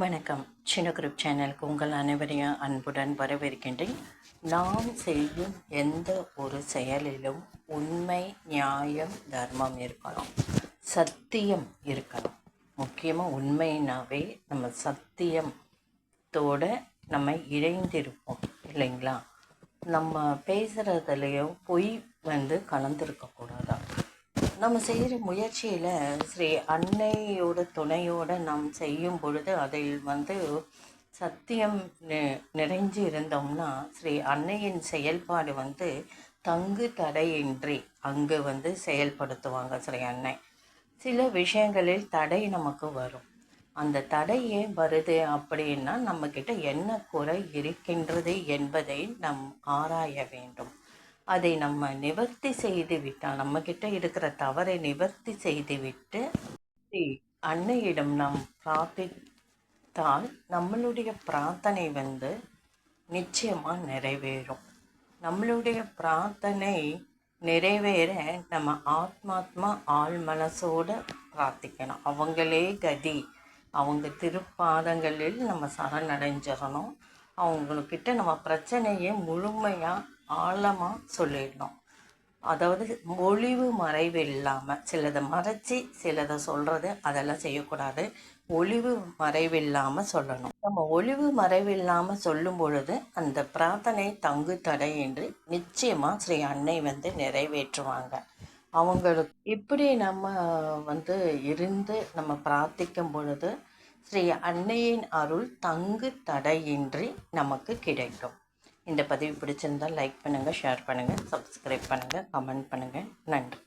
வணக்கம். சின்ன குரூப் சேனலுக்கு உங்கள் அனைவரையும் அன்புடன் வரவேற்கின்றேன். நாம் செய்யும் எந்த ஒரு செயலிலும் உண்மை, நியாயம், தர்மம் இருக்கணும். சத்தியம் இருக்கணும். முக்கியமாக உண்மைனாவே நம்ம சத்தியத்தோட நம்ம இணைந்திருப்போம் இல்லைங்களா? நம்ம பேசுகிறதுலையும் பொய் கலந்துருக்கக்கூடாதான். நம்ம செய்கிற முயற்சியில் ஸ்ரீ அன்னையோட துணையோடு நாம் செய்யும் பொழுது அதில் சத்தியம் நிறைஞ்சு இருந்தோம்னா ஸ்ரீ அன்னையின் செயல்பாடு தங்கு தடையின்றி அங்கு செயல்படுத்துவாங்க ஸ்ரீ அன்னை. சில விஷயங்களில் தடை நமக்கு வரும். அந்த தடை ஏன் வருது அப்படின்னா நம்மக்கிட்ட என்ன குறை இருக்கின்றது என்பதை நாம் ஆராய வேண்டும். அதை நம்ம நிவர்த்தி செய்து விட்டால், நம்மக்கிட்ட இருக்கிற தவறை நிவர்த்தி செய்துவிட்டு அன்னையிடம் நாம் பிரார்த்தித்தால் நம்மளுடைய பிரார்த்தனை நிச்சயமாக நிறைவேறும். நம்மளுடைய பிரார்த்தனை நிறைவேற நம்ம ஆத்மாத்மா ஆள் மனசோடு பிரார்த்திக்கணும். அவங்களே கதி, அவங்க திருப்பாதங்களில் நம்ம சரணடைஞ்சிடணும். அவங்கக்கிட்ட நம்ம பிரச்சனையை முழுமையாக ஆழமாக சொல்லிடணும். அதாவது ஒளிவு மறைவு இல்லாமல் சிலதை மறைச்சி சிலதை சொல்கிறது அதெல்லாம் செய்யக்கூடாது. ஒளிவு மறைவில்லாமல் சொல்லணும். நம்ம ஒளிவு மறைவில்லாமல் சொல்லும் பொழுது அந்த பிரார்த்தனை தங்கு தடையின்றி நிச்சயமாக ஸ்ரீ அன்னை நிறைவேற்றுவாங்க. அவங்களுக்கு இப்படி நம்ம இருந்து நம்ம பிரார்த்திக்கும் பொழுது ஸ்ரீ அன்னையின் அருள் தங்கு தடையின்றி நமக்கு கிடைக்கும். இந்த பதிவு பிடிச்சிருந்தால் லைக் பண்ணுங்கள், ஷேர் பண்ணுங்கள், சப்ஸ்கிரைப் பண்ணுங்கள், கமெண்ட் பண்ணுங்கள். நன்றி.